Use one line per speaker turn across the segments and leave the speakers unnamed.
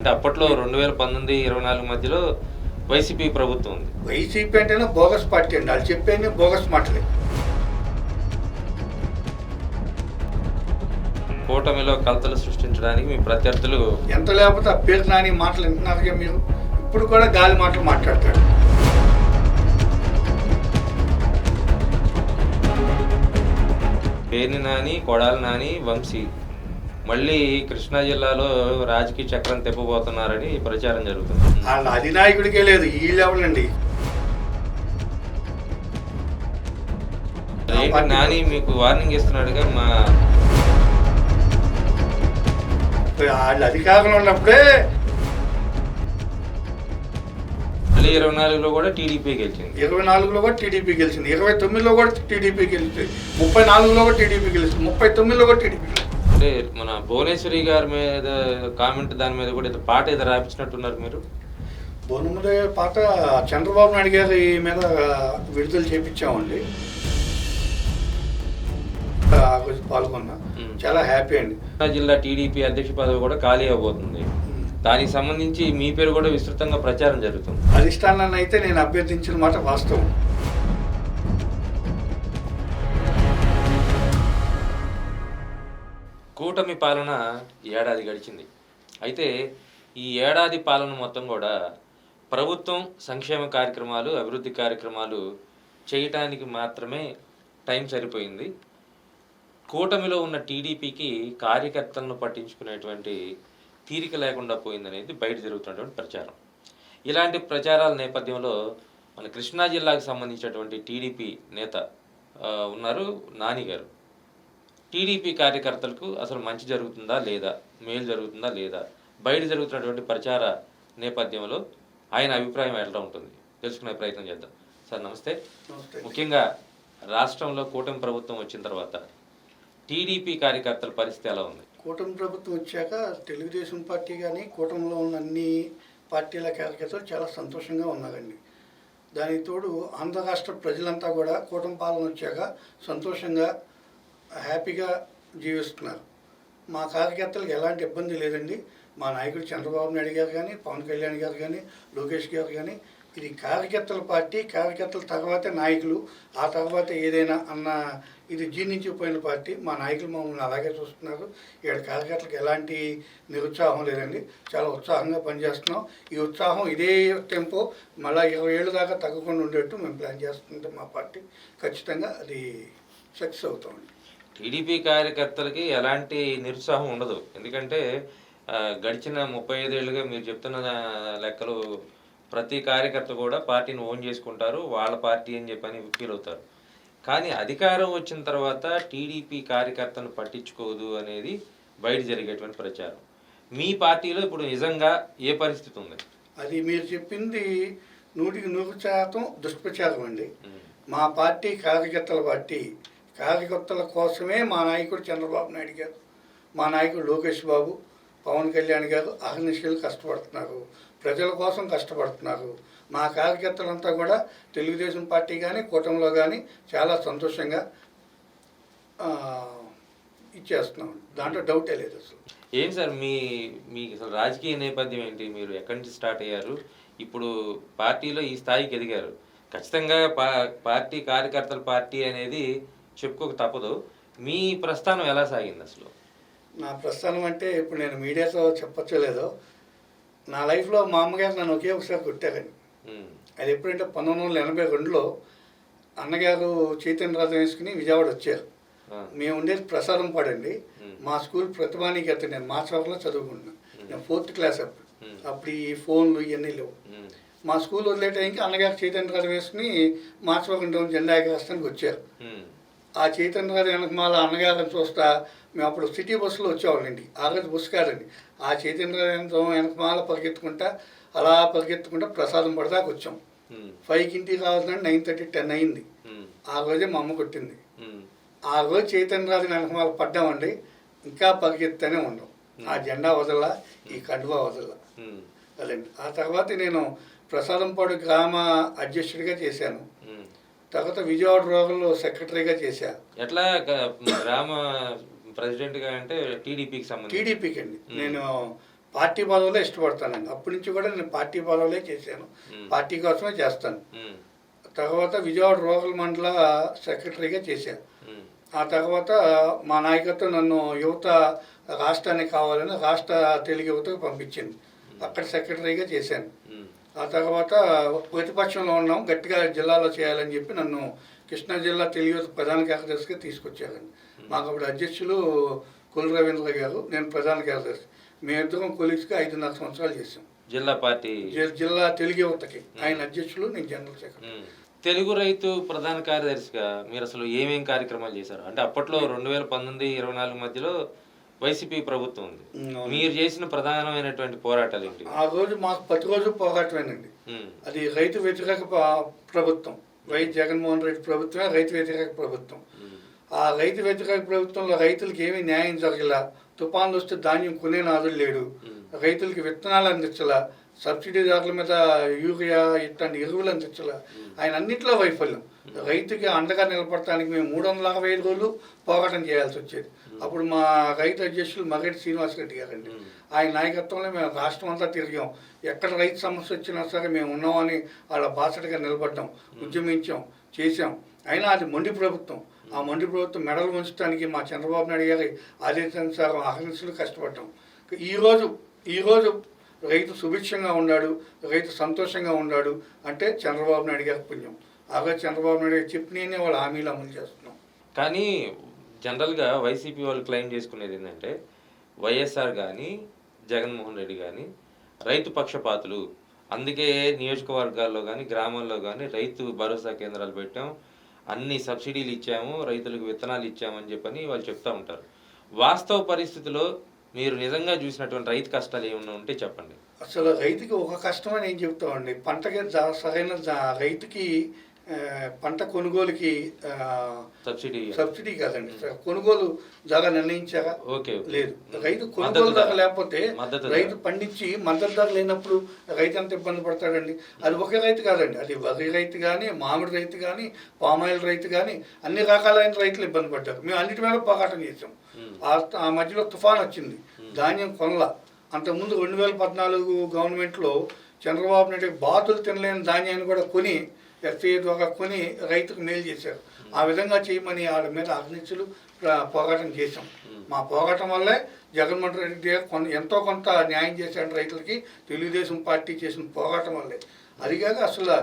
అంటే అప్పట్లో 2019, 24 మధ్యలో వైసీపీ ప్రభుత్వం ఉంది.
వైసీపీ అంటేనే బోగస్ పార్టీ అండి. వాళ్ళు చెప్పేది బోగస్ మాటలే.
కూటమిలో కలతలు సృష్టించడానికి మీ ప్రత్యర్థులు
ఎంత లేకపోతే ఆ పేరు నాని మాటలు వింటున్నారుగా మీరు. ఇప్పుడు కూడా గాలి మాటలు మాట్లాడతాడు.
పేర్ని నాని, కొడాలి నాని, వంశీ మళ్ళీ కృష్ణా జిల్లాలో రాజకీయ చక్రం తిప్పబోతున్నారని ప్రచారం జరుగుతుంది.
వాళ్ళ అధినాయకుడికే లేదు, ఈ లెవెల్ అండి.
నాని మీకు వార్నింగ్ ఇస్తున్నాడుగా.
వాళ్ళు అధికారంలో ఉన్నప్పుడే
మళ్ళీ 24లో కూడా టీడీపీ గెలిచింది.
24లో కూడా టీడీపీ గెలిచింది, 29లో కూడా టీడీపీ గెలిచింది, 34లో కూడా టీడీపీ గెలిచింది, 39లో కూడా టీడీపీ గెలిచింది.
అంటే మన భువనేశ్వరి గారి మీద కామెంట్ దాని మీద కూడా ఏదో పాట ఏదో రాపించినట్టున్నారు మీరు.
బోనముదే పాట చంద్రబాబు నాయుడు గారి మీద విడుదల చేపించామండి. ఆ రోజు పాల్గొన్నా, చాలా హ్యాపీ అండి.
కృష్ణా జిల్లా టీడీపీ అధ్యక్ష పదవి కూడా ఖాళీ అవబోతుంది. దానికి సంబంధించి మీ పేరు కూడా విస్తృతంగా ప్రచారం జరుగుతుంది.
అధిష్టానాన్ని అయితే నేను అభ్యర్థించిన మాట వాస్తవం.
కూటమి పాలన ఏడాది గడిచింది. అయితే ఈ ఏడాది పాలన మొత్తం కూడా ప్రభుత్వం సంక్షేమ కార్యక్రమాలు, అభివృద్ధి కార్యక్రమాలు చేయటానికి మాత్రమే టైం సరిపోయింది. కూటమిలో ఉన్న టీడీపీకి కార్యకర్తలను పట్టించుకునేటువంటి తీరిక లేకుండా పోయిందనేది బయట జరుగుతున్నటువంటి ప్రచారం. ఇలాంటి ప్రచారాల నేపథ్యంలో మన కృష్ణా జిల్లాకు సంబంధించినటువంటి టీడీపీ నేత ఉన్నారు, నాని గారు. టీడీపీ కార్యకర్తలకు అసలు మంచి జరుగుతుందా లేదా, మేలు జరుగుతుందా లేదా, బయట జరుగుతున్నటువంటి ప్రచార నేపథ్యంలో ఆయన అభిప్రాయం ఎట్లా ఉంటుంది తెలుసుకునే ప్రయత్నం చేద్దాం. సార్ నమస్తే. ముఖ్యంగా రాష్ట్రంలో కూటమి ప్రభుత్వం వచ్చిన తర్వాత టీడీపీ కార్యకర్తల పరిస్థితి ఎలా ఉంది?
కూటమి ప్రభుత్వం వచ్చాక తెలుగుదేశం పార్టీ కానీ కూటమిలో ఉన్న అన్ని పార్టీల కార్యకర్తలు చాలా సంతోషంగా ఉన్నారండి. దానికి తోడు ఆంధ్ర రాష్ట్ర ప్రజలంతా కూడా కూటమి పాలన వచ్చాక సంతోషంగా హ్యాపీగా జీవిస్తున్నారు. మా కార్యకర్తలకు ఎలాంటి ఇబ్బంది లేదండి. మా నాయకుడు చంద్రబాబు నాయుడు గారు కానీ, పవన్ కళ్యాణ్ గారు కానీ, లోకేష్ గారు కానీ, ఇది కార్యకర్తల పార్టీ. కార్యకర్తల తర్వాతే నాయకులు, ఆ తర్వాత ఏదైనా అన్న ఇది జీర్ణించిపోయిన పార్టీ. మా నాయకులు మమ్మల్ని అలాగే చూస్తున్నారు. ఇక్కడ కార్యకర్తలకు ఎలాంటి నిరుత్సాహం లేదండి. చాలా ఉత్సాహంగా పనిచేస్తున్నాం. ఈ ఉత్సాహం ఇదే టెంపో మళ్ళీ 20 ఏళ్ళ దాకా తగ్గకుండా ఉండేట్టు మేము ప్లాన్ చేస్తుంటాం. మా పార్టీ ఖచ్చితంగా అది సక్సెస్ అవుతామండి.
టీడీపీ కార్యకర్తలకి ఎలాంటి నిరుత్సాహం ఉండదు. ఎందుకంటే గడిచిన 35 ఏళ్ళుగా మీరు చెప్తున్న లెక్కలు ప్రతి కార్యకర్త కూడా పార్టీని ఓన్ చేసుకుంటారు, వాళ్ళ పార్టీ అని చెప్పని ఫీల్ అవుతారు. కానీ అధికారం వచ్చిన తర్వాత టీడీపీ కార్యకర్తను పట్టించుకోదు అనేది బయట జరిగేటువంటి ప్రచారం. మీ పార్టీలో ఇప్పుడు నిజంగా ఏ పరిస్థితి ఉంది?
అది మీరు చెప్పింది 100% దుష్ప్రచారం అండి. మా పార్టీ కార్యకర్తల పార్టీ. కార్యకర్తల కోసమే మా నాయకుడు చంద్రబాబు నాయుడు గారు, మా నాయకుడు లోకేష్ బాబు, పవన్ కళ్యాణ్ గారు అహర్నిశలు కష్టపడుతున్నారు. ప్రజల కోసం కష్టపడుతున్నారు. మా కార్యకర్తలంతా కూడా తెలుగుదేశం పార్టీ కానీ కూటమిలో కానీ చాలా సంతోషంగా ఇచ్చేస్తున్నాం. దాంట్లో డౌటే లేదు అసలు.
ఏం సార్ మీకు అసలు రాజకీయ నేపథ్యం ఏంటి? మీరు ఎక్కడి నుంచి స్టార్ట్ అయ్యారు? ఇప్పుడు పార్టీలో ఈ స్థాయికి ఎదిగారు. ఖచ్చితంగా పార్టీ కార్యకర్తల పార్టీ అనేది చెప్పుకోక తప్పదు. మీ ప్రస్థానం ఎలా సాగింది అసలు?
నా ప్రస్థానం అంటే ఇప్పుడు నేను మీడియాతో చెప్పచ్చో లేదో, నా లైఫ్లో మా అమ్మగారు నన్ను ఒకే ఒకసారి కొట్టారండి. అది ఎప్పుడంటే 1982లో అన్నగారు చైతన్యరాజు వేసుకుని విజయవాడ వచ్చారు. మేము ఉండేది ప్రసాదం పాడండి. మా స్కూల్ ప్రతిభానికేతన్, నేను మాచవరంలో చదువుకుంటున్నాను. నేను 4th క్లాస్ అప్పుడు ఈ ఫోన్లు ఇవన్నీ లేవు. మా స్కూల్ వదిలే టైంకి అన్నగారు చైతన్యరాజు వేసుకుని మాచవరం జెండా ఎగరేస్తానికి వచ్చారు. ఆ చైతన్యరాజు వెనకమాల అన్నగారిని చూస్తా మేము అప్పుడు సిటీ బస్సులో వచ్చేవాళ్ళండి. ఆ రోజు బస్సు కాదండి. ఆ చైతన్యరాజు వెనకమాల పరిగెత్తుకుంటా ప్రసాదం పడదాకా వచ్చాం. 5కి ఇంటికి రావాల్సిందంటే 9:30, 10 అయింది. ఆ రోజే మా అమ్మ కొట్టింది. ఆ రోజు చైతన్యరాజు వెనకమాల పడ్డామండి. ఇంకా పరిగెత్తనే ఉండం. ఆ జెండా వదల్లా, ఈ కండువా వదల్లా. అదండి. ఆ తర్వాత నేను ప్రసాదంపాడు గ్రామ అధ్యక్షుడిగా చేశాను. తర్వాత విజయవాడ రూరల్లో సెక్రటరీగా చేశా.
ఎట్లా గ్రామ ప్రెసిడెంట్గా అంటే టీడీపీకి సంబంధించి?
టీడీపీకి అండి. నేను పార్టీ పదవులే ఇష్టపడతానండి. అప్పటి నుంచి కూడా నేను పార్టీ పదవులే చేశాను, పార్టీ కోసమే చేస్తాను. తర్వాత విజయవాడ రూరల్ మండల సెక్రటరీగా చేశాను. ఆ తర్వాత మా నాయకత్వం నన్ను యువత రాష్ట్రానికి కావాలని రాష్ట్ర తెలుగు యువతకు పంపించింది, అక్కడ సెక్రటరీగా చేశాను. ఆ తర్వాత ప్రతిపక్షంలో ఉన్నాం, గట్టిగా జిల్లాలో చేయాలని చెప్పి నన్ను కృష్ణా జిల్లా తెలుగు యువత ప్రధాన కార్యదర్శిగా తీసుకొచ్చారండి. మాకు అప్పుడు అధ్యక్షులు కొల్లు రవీంద్ర గారు, నేను ప్రధాన కార్యదర్శి. మేమిద్దరం కొలీగ్స్గా 5.5 సంవత్సరాలు చేశాం
జిల్లా పార్టీ, జిల్లా
తెలుగు యువతకి. ఆయన అధ్యక్షులు, నేను జనరల్ సెక్రటరీ.
తెలుగు రైతు ప్రధాన కార్యదర్శిగా మీరు అసలు ఏమేం కార్యక్రమాలు చేశారు? అంటే అప్పట్లో 2019-24 మధ్యలో వైసీపీ ప్రభుత్వం ఉంది, మీరు చేసిన ప్రధానమైనటువంటి పోరాటాలు ఏంటి?
ఆ రోజు మాకు ప్రతిరోజు పోరాటమేనండి. అది రైతు వ్యతిరేక ప్రభుత్వం, వైఎస్ జగన్మోహన్ రెడ్డి ప్రభుత్వమే రైతు వ్యతిరేక ప్రభుత్వం. ఆ రైతు వ్యతిరేక ప్రభుత్వంలో రైతులకి ఏమీ న్యాయం జరగలా, తుఫాన్లు వస్తే ధాన్యం కొనే నాదులు లేడు, రైతులకి విత్తనాలు అందించలా, సబ్సిడీదారుల మీద యూరియా ఇట్లాంటి ఎరువులు అందించలా. ఆయన అన్నింటిలో వైఫల్యం. రైతుకి అండగా నిలబడటానికి మేము 365 రోజులు పోరాటం చేయాల్సి వచ్చేది. అప్పుడు మా రైతు అధ్యక్షులు మగటి శ్రీనివాసరెడ్డి గారండి, ఆయన నాయకత్వంలో మేము రాష్ట్రం అంతా తిరిగాం. ఎక్కడ రైతు సమస్య వచ్చినా సరే మేము ఉన్నామని వాళ్ళ బాసటగా నిలబడ్డాం, ఉద్యమించాం, చేశాం. అయినా అది మొండి ప్రభుత్వం. ఆ మొండి ప్రభుత్వం మెడలు ఉంచడానికి మా చంద్రబాబు నాయుడు గారి ఆదేశానుసారం అహర్నిశలు కష్టపడ్డాం. ఈరోజు రైతు సుభిక్షంగా ఉన్నాడు, రైతు సంతోషంగా ఉన్నాడు అంటే చంద్రబాబు నాయుడు గారి పుణ్యం. ఆగా చంద్రబాబు నాయుడు గారు చెప్పిననే వాళ్ళ హామీలు అమలు చేస్తున్నాం.
కానీ జనరల్గా వైసీపీ వాళ్ళు క్లెయిమ్ చేసుకునేది ఏంటంటే వైఎస్ఆర్ కానీ జగన్మోహన్ రెడ్డి కానీ రైతు పక్షపాతులు, అందుకే నియోజకవర్గాల్లో కానీ గ్రామాల్లో కానీ రైతు భరోసా కేంద్రాలు పెట్టాం, అన్ని సబ్సిడీలు ఇచ్చాము, రైతులకు విత్తనాలు ఇచ్చామని చెప్పని వాళ్ళు చెప్తూ ఉంటారు. వాస్తవ పరిస్థితిలో మీరు నిజంగా చూసినటువంటి రైతు కష్టాలు ఏమన్నా ఉంటే చెప్పండి.
అసలు రైతుకి ఒక కష్టమని ఏం చెప్తామండి, పంటకి సరైన రైతుకి పంట కొనుగోలుకి సబ్సిడీ కాదండి, కొనుగోలు ధర నిర్ణయించారా? లేదు. రైతు కొనుగోలు ధర లేకపోతే రైతు పండించి మద్దతు ధర లేనప్పుడు రైతు ఎంత ఇబ్బంది పడతాడండి. అది ఒక రైతు కాదండి, అది వరి రైతు కానీ, మామిడి రైతు కానీ, పామాయిల్ రైతు కానీ, అన్ని రకాలైన రైతులు ఇబ్బంది పడ్డారు. మేము అన్నిటి మీద పోరాటం చేసాం. ఆ మధ్యలో తుఫాన్ వచ్చింది, ధాన్యం కొనలా. అంతకుముందు 2014 గవర్నమెంట్లో చంద్రబాబు నాయుడు బాతులు తినలేని ధాన్యాన్ని కూడా కొని ఎఫ్ఐ ద్వారా కొని రైతుకు మేలు చేశారు. ఆ విధంగా చేయమని వాళ్ళ మీద అగ్నిచులు పోరాటం చేశాం. మా పోరాటం వల్లే జగన్మోహన్ రెడ్డి ఎంతో కొంత న్యాయం చేశాడు రైతులకి, తెలుగుదేశం పార్టీ చేసిన పోరాటం వల్లే. అదిగాక అసలు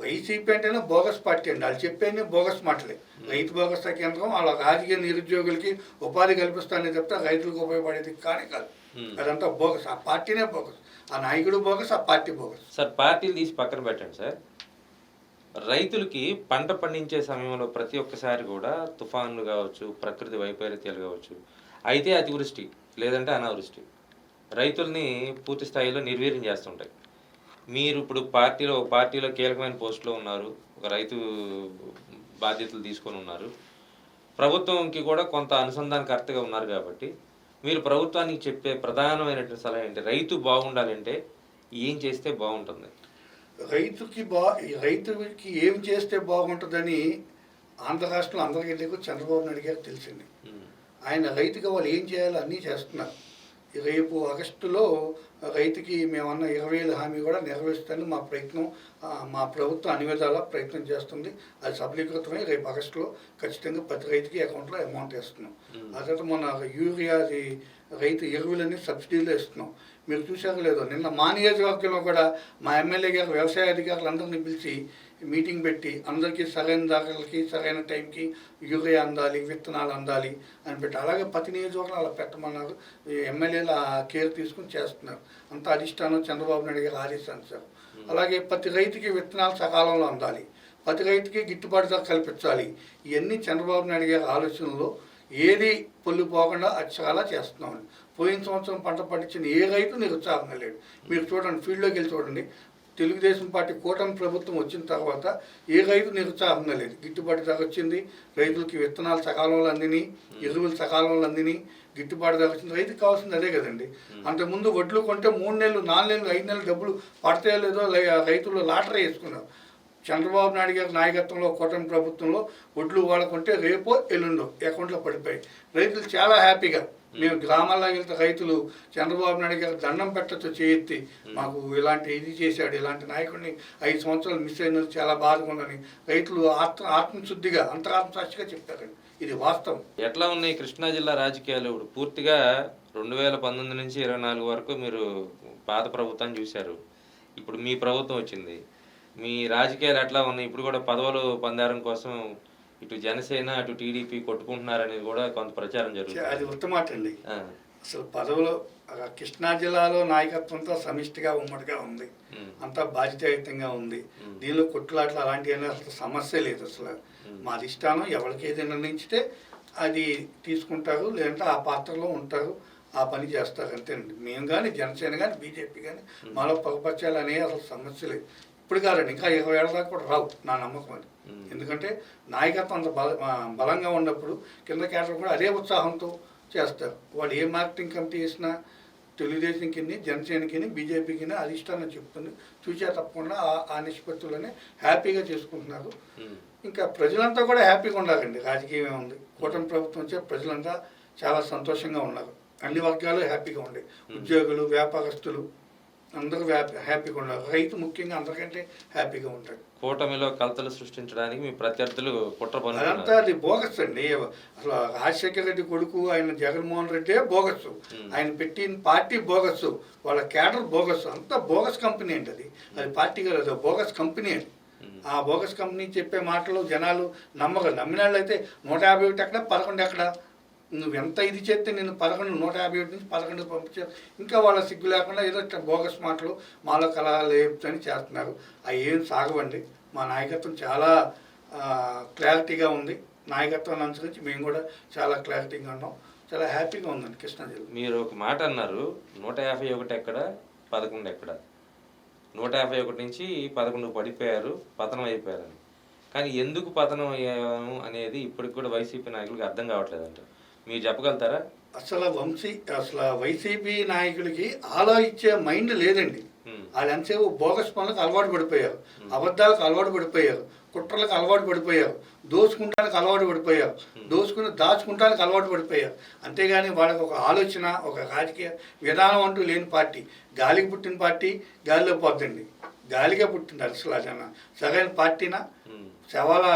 వైసీపీ అంటేనే బోగస్ పార్టీ అండి, వాళ్ళు చెప్పేది బోగస్ మాటలే. రైతు భరోసా కేంద్రం వాళ్ళ రాజకీయ నిరుద్యోగులకి ఉపాధి కల్పిస్తానని చెప్తే రైతులకు ఉపయోగపడేది కానీ కాదు, అదంతా బోగస్. ఆ పార్టీనే బోగస్, ఆ నాయకుడు బోగస్, ఆ పార్టీ బోగస్.
సార్ పార్టీలు తీసి పక్కన పెట్టండి సార్, రైతులకి పంట పండించే సమయంలో ప్రతి ఒక్కసారి కూడా తుఫాన్లు కావచ్చు, ప్రకృతి వైపరీత్యాలు కావచ్చు, అయితే అతివృష్టి లేదంటే అనావృష్టి రైతుల్ని పూర్తి స్థాయిలో నిర్వీర్యం చేస్తుంటాయి. మీరు ఇప్పుడు పార్టీలో కీలకమైన పోస్టులో ఉన్నారు, ఒక రైతు బాధ్యతలు తీసుకొని ఉన్నారు, ప్రభుత్వంకి కూడా కొంత అనుసంధానకర్తగా ఉన్నారు. కాబట్టి మీరు ప్రభుత్వానికి చెప్పే ప్రధానమైనటువంటి సలహా ఏంటి? రైతు బాగుండాలంటే ఏం చేస్తే బాగుంటుంది?
రైతుకి ఏం చేస్తే బాగుంటుందని ఆంధ్ర రాష్ట్రంలో అందరికీ చంద్రబాబు నాయుడు గారికి తెలిసింది. ఆయన రైతుకి వాళ్ళు ఏం చేయాలో అన్నీ చేస్తున్నారు. రేపు ఆగస్టులో రైతుకి మేమన్న 20,000 హామీ కూడా నెరవేరుస్తాను మా ప్రయత్నం, మా ప్రభుత్వం అన్ని విధాలా ప్రయత్నం చేస్తుంది. అది సఫలీకృతమై రేపు ఆగస్టులో ఖచ్చితంగా ప్రతి రైతుకి అకౌంట్లో అమౌంట్ వేస్తున్నాం. ఆ తర్వాత మన యూరియా రైతు ఎరువులన్నీ సబ్సిడీలో ఇస్తున్నాం. మీరు చూసారో లేదో, నిన్న మా నియోజకవర్గంలో కూడా మా ఎమ్మెల్యే గారు వ్యవసాయ అధికారులందరినీ పిలిచి మీటింగ్ పెట్టి అందరికీ సరైన ధరలకి సరైన టైంకి యూరియా అందాలి, విత్తనాలు అందాలి అని పెట్టి, అలాగే ప్రతి నియోజకవర్గం అలా పెట్టమన్నారు. ఎమ్మెల్యేలు ఆ కేర్ తీసుకుని చేస్తున్నారు. అంత అధిష్టానం చంద్రబాబు నాయుడు గారు ఆదేశించారు. అలాగే ప్రతి రైతుకి విత్తనాలు సకాలంలో అందాలి, ప్రతి రైతుకి గిట్టుబాటు ధర కల్పించాలి. ఇవన్నీ చంద్రబాబు నాయుడు గారి ఆలోచనలో ఏది పొల్లు పోకుండా అక్షరాలా చేస్తున్నామని. పోయిన సంవత్సరం పంట పండించిన ఏ రైతు నిరుత్సాహంగా లేడు. మీరు చూడండి, ఫీల్డ్లోకి వెళ్ళి చూడండి, తెలుగుదేశం పార్టీ కూటమి ప్రభుత్వం వచ్చిన తర్వాత ఏ రైతు నిరుత్సాహంగా లేదు. గిట్టుబాటు ధర వచ్చింది, రైతులకి విత్తనాలు సకాలంలో అందినాయి, ఎరువులు సకాలంలో అందినాయి, గిట్టుబాటు ధర వచ్చింది. రైతుకి కావాల్సింది అదే కదండి. అంతకుముందు వడ్లు కొంటే 3 నెలలు, 4 నెలలు, 5 నెలలు డబ్బులు పడతాయో లేదో రైతులు లాటరీ వేసుకున్నారు. చంద్రబాబు నాయుడు గారి నాయకత్వంలో కూటమి ప్రభుత్వంలో వడ్లు వాళ్ళకుంటే రేపో ఎల్లుండో అకౌంట్లో పడిపోయి రైతులు చాలా హ్యాపీగా మేము గ్రామాల్లో వెళ్తే రైతులు చంద్రబాబు నాయుడు గారు దండం పెట్టచ్చు చేయెత్తి, మాకు ఇలాంటి ఇది చేశాడు, ఇలాంటి నాయకుడిని 5 సంవత్సరాలు మిస్ అయినది చాలా బాధగా ఉందని రైతులు ఆత్మశుద్ధిగా అంతరాత్మసాక్షిగా చెప్పారండి. ఇది వాస్తవం.
ఎట్లా ఉన్నాయి కృష్ణా జిల్లా రాజకీయాలు? ఇప్పుడు పూర్తిగా 2019 నుంచి 24 వరకు మీరు పాత ప్రభుత్వాన్ని చూశారు. ఇప్పుడు మీ ప్రభుత్వం వచ్చింది. మీ రాజకీయాలు ఎట్లా ఉన్నాయి? ఇప్పుడు కూడా పదవులు పొందడం కోసం ఇటు జనసేన అటు టీడీపీ కొట్టుకుంటున్నారనేది కూడా కొంత ప్రచారం జరుగుతుంది.
అది ఉత్తమాట అండి. అసలు పదవులు కృష్ణా జిల్లాలో నాయకత్వంతో సమిష్టిగా ఉమ్మడిగా ఉంది, అంతా బాధ్యతాయుతంగా ఉంది. దీనిలో కొట్టులాట్లు అలాంటివన్నీ అసలు సమస్య లేదు. అసలు మా అధిష్టానం ఎవరికి ఏది నిర్ణయించితే అది తీసుకుంటారు, లేదంటే ఆ పాత్రలో ఉంటారు, ఆ పని చేస్తారు అంతేనండి. మేము కానీ జనసేన కానీ బీజేపీ కానీ మాలో పగపక్షాలు అనేవి అసలు సమస్య లేదు. ఇప్పుడు కాదండి, ఇంకా 20 ఏళ్ళ దాకా కూడా రావు నా నమ్మకం అది. ఎందుకంటే నాయకత్వం అంత బలంగా ఉన్నప్పుడు కింద క్యాడర్ కూడా అదే ఉత్సాహంతో చేస్తారు. వాళ్ళు ఏ మార్కెటింగ్ కమిటీ చేసినా తెలుగుదేశంకి, జనసేనకి, బీజేపీకి అధిష్టానం చెప్తుంది, చూసా తప్పకుండా ఆ నిష్పత్తులనే హ్యాపీగా చేసుకుంటున్నారు. ఇంకా ప్రజలంతా కూడా హ్యాపీగా ఉండాలండి. రాజకీయం ఉంది, కూటమి ప్రభుత్వం వచ్చే ప్రజలంతా చాలా సంతోషంగా ఉన్నారు. అన్ని వర్గాలు హ్యాపీగా ఉండే, ఉద్యోగులు, వ్యాపారస్తులు అందరూ హ్యాపీగా ఉన్నారు. రైతు ముఖ్యంగా అందరికంటే హ్యాపీగా ఉంటాడు.
కూటమిలో కలతలు సృష్టించడానికి మీ ప్రత్యర్థులు కుట్ర పన్నుతున్నారు.
అదంతా అది బోగస్ అండి. అసలు రాజశేఖర రెడ్డి కొడుకు ఆయన జగన్మోహన్ రెడ్డే బోగస్, ఆయన పెట్టిన పార్టీ బోగస్, వాళ్ళ క్యాడర్ బోగస్, అంతా బోగస్ కంపెనీ అండి. అది పార్టీ కాదు, అది బోగస్ కంపెనీ అండి. ఆ బోగస్ కంపెనీ చెప్పే మాటలు జనాలు నమ్మగలరు. నమ్మిన వాళ్ళు అయితే 151 ఎక్కడ 11 ఎక్కడ, నువ్వు ఎంత ఇది చేస్తే నేను 151 నుంచి 11 పంపించాను. ఇంకా వాళ్ళ సిగ్గు లేకుండా ఏదో బోగస్ మాటలు మాలో కలలేపుతని చేస్తున్నారు. అవి ఏం సాగవండి. మా నాయకత్వం చాలా క్లారిటీగా ఉంది. నాయకత్వాన్ని అనుసరించి మేము కూడా చాలా క్లారిటీగా ఉన్నాం. చాలా హ్యాపీగా ఉందండి కృష్ణా జిల్లా.
మీరు ఒక మాట అన్నారు, 151 ఎక్కడ 11 ఎక్కడ, 151 నుంచి 11 పడిపోయారు, పతనం అయిపోయారని. కానీ ఎందుకు పతనం అయ్యాము అనేది ఇప్పటికి కూడా వైసీపీ నాయకులకి అర్థం కావట్లేదంట. మీరు చెప్పగలుగుతారా?
అసలు వైసీపీ నాయకులకి ఆలోచించే మైండ్ లేదండి. వాళ్ళు ఎంతసేపు బోగస్ పనులకు అలవాటు పడిపోయారు, అబద్ధాలకు అలవాటు పడిపోయారు, కుట్రలకు అలవాటు పడిపోయారు, దోచుకుంటానికి అలవాటు పడిపోయారు, దాచుకుంటానికి అలవాటు పడిపోయారు. అంతేగాని వాళ్ళకి ఒక ఆలోచన, ఒక రాజకీయ విధానం అంటూ లేని పార్టీ. గాలికి పుట్టిన పార్టీ గాలిలో పోద్దండి. గాలిగా పుట్టింది. అసలు అదన్నా సరైన పార్టీనా?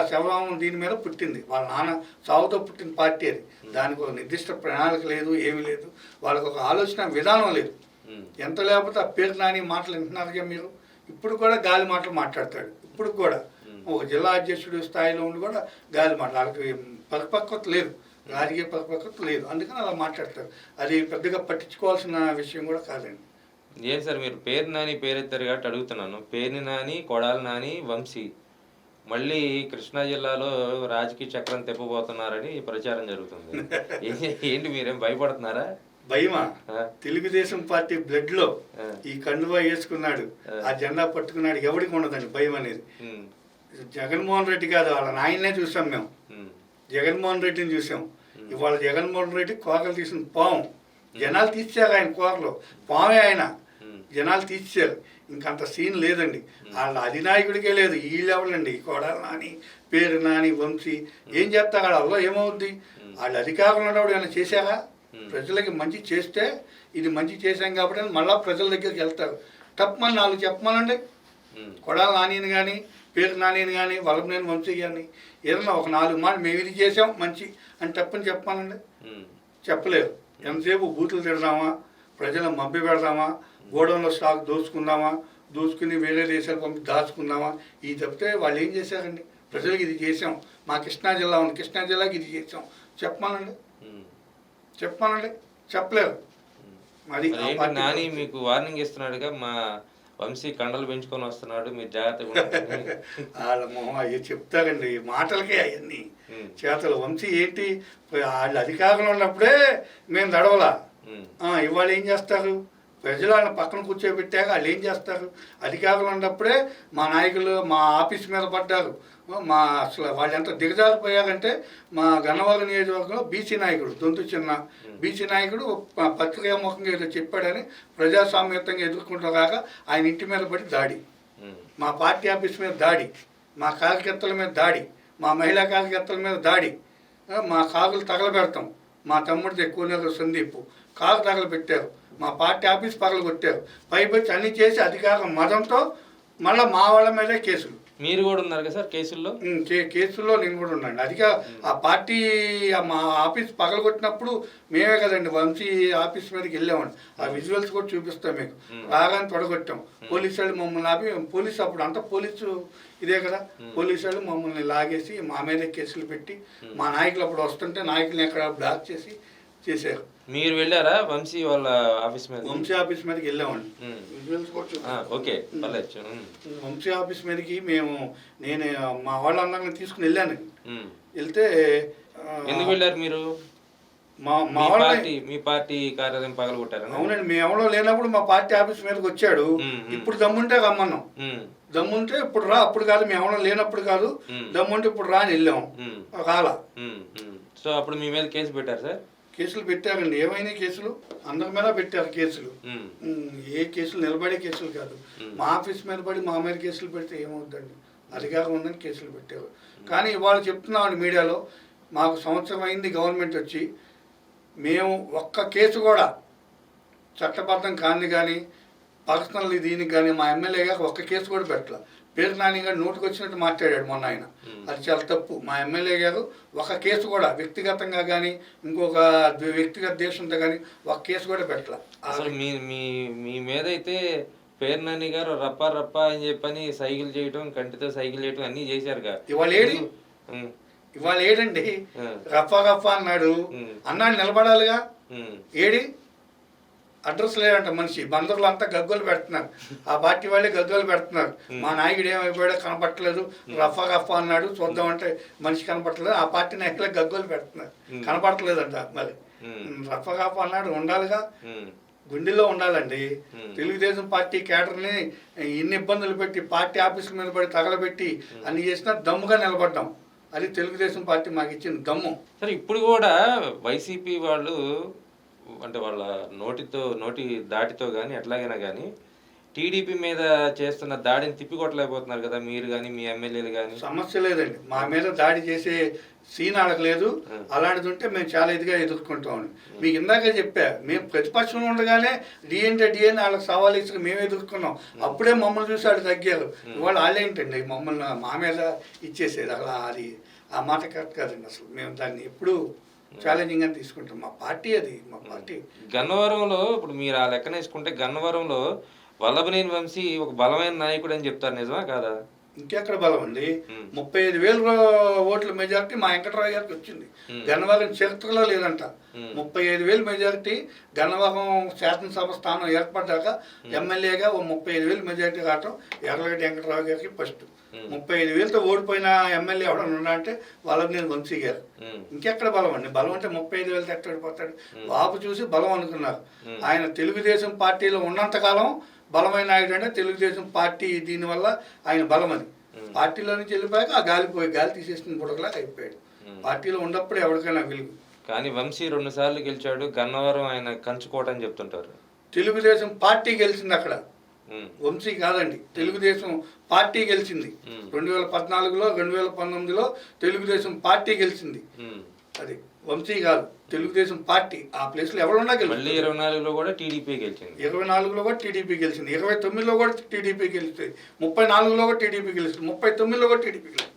శవం దీని మీద పుట్టింది. వాళ్ళ నాన్న సావుతో పుట్టిన పార్టీ అది. దానికి ఒక నిర్దిష్ట ప్రణాళిక లేదు, ఏమీ లేదు. వాళ్ళకి ఒక ఆలోచన విధానం లేదు. ఎంత లేకపోతే ఆ పేరు నాని మాటలు వింటున్నారుగా మీరు. ఇప్పుడు కూడా గాలి మాటలు మాట్లాడతాడు. ఇప్పుడు కూడా ఒక జిల్లా అధ్యక్షుడి స్థాయిలో ఉండి కూడా గాలి మాటలు, వాళ్ళకి పరిపక్వత లేదు, రాజకీయ పరిపక్వత లేదు. అందుకని అలా మాట్లాడతారు. అది పెద్దగా పట్టించుకోవాల్సిన విషయం కూడా కాదండి.
ఏం సార్, మీరు పేరు నాని పేరెత్తారు కాబట్టి అడుగుతున్నాను. పేరుని నాని, కొడాలి నాని, వంశీ మళ్ళీ కృష్ణా జిల్లాలో రాజకీయ చక్రం తెప్పబోతున్నారని ప్రచారం జరుగుతుంది. ఏంటి, మీరేం భయపడుతున్నారా?
భయమా? తెలుగుదేశం పార్టీ బ్లడ్ లో ఈ కండువా వేసుకున్నాడు, ఆ జెండా పట్టుకున్నాడు, ఎవరికి ఉండదండి భయం అనేది. జగన్మోహన్ రెడ్డి కాదు, వాళ్ళ నాయన్నే చూసాం మేము. జగన్మోహన్ రెడ్డిని చూసాం. ఇవాళ జగన్మోహన్ రెడ్డి కోకలు తీసిన పాము. జనాలు తీర్చారు ఆయన కోకలు, పామే ఆయన. జనాలు తీర్చారు. ఇంకంత సీన్ లేదండి. వాళ్ళ అధినాయకుడికే లేదు. ఈ లెవెల్ అండి. కొడాలి నాని, పేరు నాని, వంశీ ఏం చేస్తారు? వాళ్ళ ఏమవుద్ది? వాళ్ళు అధికారంలో ఉన్నప్పుడు ఏమైనా చేశారా? ప్రజలకి మంచి చేస్తే ఇది మంచి చేశాం కాబట్టి మళ్ళీ ప్రజల దగ్గరికి వెళ్తారు. తప్పమని 4 చెప్పమనండి. కొడాలి నానిని కానీ, పేరు నానిని కానీ, వల్లభనేని వంశీ కానీ ఏదన్నా ఒక 4 మాటలు మేము ఇది చేసాం మంచి అని తప్పని చెప్పమనండి. చెప్పలేరు. ఎంతసేపు బూతులు తిడదామా, ప్రజలను మభ్య పెడదామా, గోడౌన్లో స్టాక్ దోచుకుని వేరే దేశాలు పంపి దాచుకుందామా, ఇది తప్పితే వాళ్ళు ఏం చేశారండి? ప్రజలకు ఇది చేసాం, మా కృష్ణా జిల్లా ఉంది, కృష్ణా జిల్లాకి ఇది చేసాం చెప్పమనండి. చెప్పలేరు. మరి
నాని మీకు వార్నింగ్ ఇస్తున్నాడుగా, మా వంశీ కండలు పెంచుకొని వస్తున్నాడు, మీరు జాగ్రత్తగా
వాళ్ళ మొహం అయ్యి చెప్తారండి. మాటలకే అవన్నీ చేతలు. వంశీ ఏంటి, వాళ్ళు అధికారంలో ఉన్నప్పుడే మేము దడవలా. ఇవాళ ఏం చేస్తారు? ప్రజలు వాళ్ళని పక్కన కూర్చోబెట్టాక వాళ్ళు ఏం చేస్తారు? అధికారంలో ఉన్నప్పుడే మా నాయకులు మా ఆఫీస్ మీద పడ్డారు. అసలు వాళ్ళు ఎంత దిగజారిపోయారంటే, మా గన్నవరం నియోజకవర్గంలో బీసీ నాయకుడు దొంతు చిన్న బీసీ నాయకుడు పత్రికాముఖంగా ఏదో చెప్పాడని ప్రజాస్వామ్యతంగా ఎదుర్కొంటూ కాక ఆయన ఇంటి మీద పడి దాడి, మా పార్టీ ఆఫీస్ మీద దాడి, మా కార్యకర్తల మీద దాడి, మా మహిళా కార్యకర్తల మీద దాడి, మా కాకులు తగలబెడతాం, మా తమ్ముడిది ఎక్కువ సందీప్ కారు తగలు పెట్టారు, మా పార్టీ ఆఫీస్ పగలు కొట్టారు, పైపెచ్చి అన్ని చేసి అధికార మదంతో మళ్ళీ మా వాళ్ళ మీదే కేసులు.
మీరు కూడా ఉన్నారు కదా సార్ కేసుల్లో?
కేసుల్లో నేను కూడా ఉన్నాను. అదిగా ఆ పార్టీ మా ఆఫీస్ పగలగొట్టినప్పుడు మేమే కదండి వంశీ ఆఫీస్ మీదకి వెళ్ళామండి. ఆ విజువల్స్ కూడా చూపిస్తాం మీకు. రాగానే తొడగొట్టాం, పోలీసు వాళ్ళు మమ్మల్ని ఆపి, పోలీసు అప్పుడు అంతా పోలీసు ఇదే కదా, పోలీసు వాళ్ళు మమ్మల్ని లాగేసి మా మీద కేసులు పెట్టి మా నాయకులు అప్పుడు వస్తుంటే నాయకుల్ని ఎక్కడ బ్లాక్ చేసి చేశారు.
మీరు వెళ్ళారా వంశీ వాళ్ళ ఆఫీస్ మీద?
వంశీ ఆఫీస్ మీదకి వెళ్ళామండి. విజువల్స్ కూడా
ఓకే పర్లేదు.
వంశీ ఆఫీస్ మీదకి నేను మా వాళ్ళందరిని తీసుకుని వెళ్ళాను. వెళ్తే
ఎందుకు వెళ్ళారు మీరు? మీ పార్టీ కార్యాలయం పగలగొట్టారు?
అవునండి, మేము ఎవరో లేనప్పుడు మా పార్టీ ఆఫీస్ మీదకి వచ్చాడు. ఇప్పుడు దమ్ముంటే రమ్మన్నాం, దమ్ముంటే ఇప్పుడు రా, అప్పుడు కాదు మేము ఎవరో లేనప్పుడు కాదు, దమ్ముంటే ఇప్పుడు రా అని వెళ్ళాం, రాలా.
సో అప్పుడు మీ మీద కేసు పెట్టారు సార్?
కేసులు పెట్టారండి. ఏమైనా కేసులు అందరి మీద పెట్టారు కేసులు. ఏ కేసులు నిలబడే కేసులు కాదు. మా ఆఫీస్ మీద పడి మా మీద కేసులు పెడితే ఏమవుతుందండి, అధికారం ఉందని కేసులు పెట్టారు. కానీ ఇవాళ చెప్తున్నామండి మీడియాలో, మాకు సంవత్సరం అయింది గవర్నమెంట్ వచ్చి, మేము ఒక్క కేసు కూడా చట్టబద్ధం కాని కానీ పర్సనల్ దీనికి కానీ మా ఎమ్మెల్యే గారు ఒక్క కేసు కూడా పెట్టాల. పేరు నాని గారు నోటికి వచ్చినట్టు మాట్లాడాడు మొన్న ఆయన, అది చాలా తప్పు. మా ఎమ్మెల్యే గారు ఒక కేసు కూడా వ్యక్తిగతంగా కానీ ఇంకొక వ్యక్తిగత దేశంతో కానీ ఒక కేసు కూడా పెట్టాల.
అసలు మీ మీద అయితే పేరు నాని గారు రప్ప రప్ప అని చెప్పని సైకిల్ చేయటం, కంటితో సైకిల్ చేయటం అన్నీ చేశారుగా.
ఇవాళ ఏడండి రఫా రఫా అన్నాడు, అన్నాడు నిలబడాలిగా. ఏడి అడ్రస్ లేదంట మనిషి. బందర్లు అంతా గగ్గోలు పెడుతున్నారు, ఆ పార్టీ వాళ్ళే గగ్గోలు పెడుతున్నారు. మా నాయకుడు ఏమైపోయాడో కనపట్టలేదు, రఫా రఫా అన్నాడు, చూద్దామంటే మనిషి కనపట్టలేదు. ఆ పార్టీ నాయకులే గగ్గోలు పెడుతున్నారు, కనపడలేదంట. మరి రఫా రఫా అన్నాడు, ఉండాలిగా, గుండెల్లో ఉండాలండి. తెలుగుదేశం పార్టీ కేడర్ని ఇన్ని ఇబ్బందులు పెట్టి పార్టీ ఆఫీసుల మీద పడి తగలబెట్టి అన్ని చేసినా దమ్ముగా నిలబడ్డాం. అది తెలుగుదేశం పార్టీ మాకు ఇచ్చిన దమ్ము.
సరే, ఇప్పుడు కూడా వైసీపీ వాళ్ళు అంటే వాళ్ళ నోటి దాటితో కానీ ఎట్లాగైనా కానీ టీడీపీ మీద చేస్తున్న దాడిని తిప్పికొట్టలేకపోతున్నారు కదా మీరు కానీ మీ ఎమ్మెల్యేలు కానీ?
సమస్య లేదండి, మా మీద దాడి చేసే సీన్ అడగలేదు. అలాంటిది ఉంటే మేము చాలా ఇదిగా ఎదుర్కొంటామని మీకు ఇందాక చెప్పా. మేము ప్రతిపక్షంలో ఉండగానే డిఎన్ వాళ్ళకి సవాల్ ఇచ్చి మేము ఎదుర్కొన్నాం. అప్పుడే మమ్మల్ని చూసి వాళ్ళు తగ్గారు. ఇవాళ వాళ్ళేంటండి మమ్మల్ని మా మీద ఇచ్చేసేది. అలా అది ఆ మాట కరెక్ట్ కాదండి. అసలు మేము దాన్ని ఎప్పుడు ఛాలెంజింగ్ అని తీసుకుంటాం. మా పార్టీ అది, మా పార్టీ.
గన్నవరంలో ఇప్పుడు మీరు ఆ లెక్కన వేసుకుంటే గన్నవరంలో వల్లభనేని వంశీ ఒక బలమైన నాయకుడు అని చెప్తారు, నిజమా కాదా?
ఇంకెక్కడ బలం అండి. 35,000 ఓట్ల మెజారిటీ మా వెంకటరావు గారికి వచ్చింది. గన్నవరం చరిత్రలో లేదంట. 35,000 మెజారిటీ గన్నవరం శాసనసభ స్థానం ఏర్పడ్డాక ఎమ్మెల్యేగా 35,000 మెజారిటీ రావటం ఎర్రగడ్డ వెంకటరావు గారికి ఫస్ట్. 35,000తో ఓడిపోయిన ఎమ్మెల్యే ఎవడన్నా ఉన్నా అంటే వల్లభనేని వంశీ గారు. ఇంకెక్కడ బలం అండి? బలం అంటే 35,000 ఎక్కడ ఓడిపోతాడు? బాబు చూసి బలం అనుకున్నారు. ఆయన తెలుగుదేశం పార్టీలో ఉన్నంతకాలం బలమైన నాయకుడు అంటే తెలుగుదేశం పార్టీ, దీనివల్ల ఆయన బలం అది. పార్టీలో నుంచి వెళ్ళిపోయాక ఆ గాలి తీసేసిన బుడకలాగా అయిపోయాడు. పార్టీలో ఉన్నప్పుడు ఎవరికైనా వెలుగు.
కానీ వంశీ 2 సార్లు గెలిచాడు, గన్నవరం ఆయన కంచుకోట అని చెప్తుంటారు.
తెలుగుదేశం పార్టీ గెలిచింది అక్కడ, వంశీ కాదండి. తెలుగుదేశం పార్టీ గెలిచింది 2014లో, 2019లో తెలుగుదేశం పార్టీ గెలిచింది. అది వంశీ కాదు, తెలుగుదేశం పార్టీ. ఆ ప్లేస్ లో ఎవరున్నా గెలిచింది.
24లో కూడా టీడీపీ గెలిచింది,
24లో కూడా టీడీపీ గెలిచింది, 29లో కూడా టీడీపీ గెలుస్తుంది, 34లో కూడా టీడీపీ గెలుస్తుంది, 39లో కూడా టీడీపీ గెలుస్తుంది.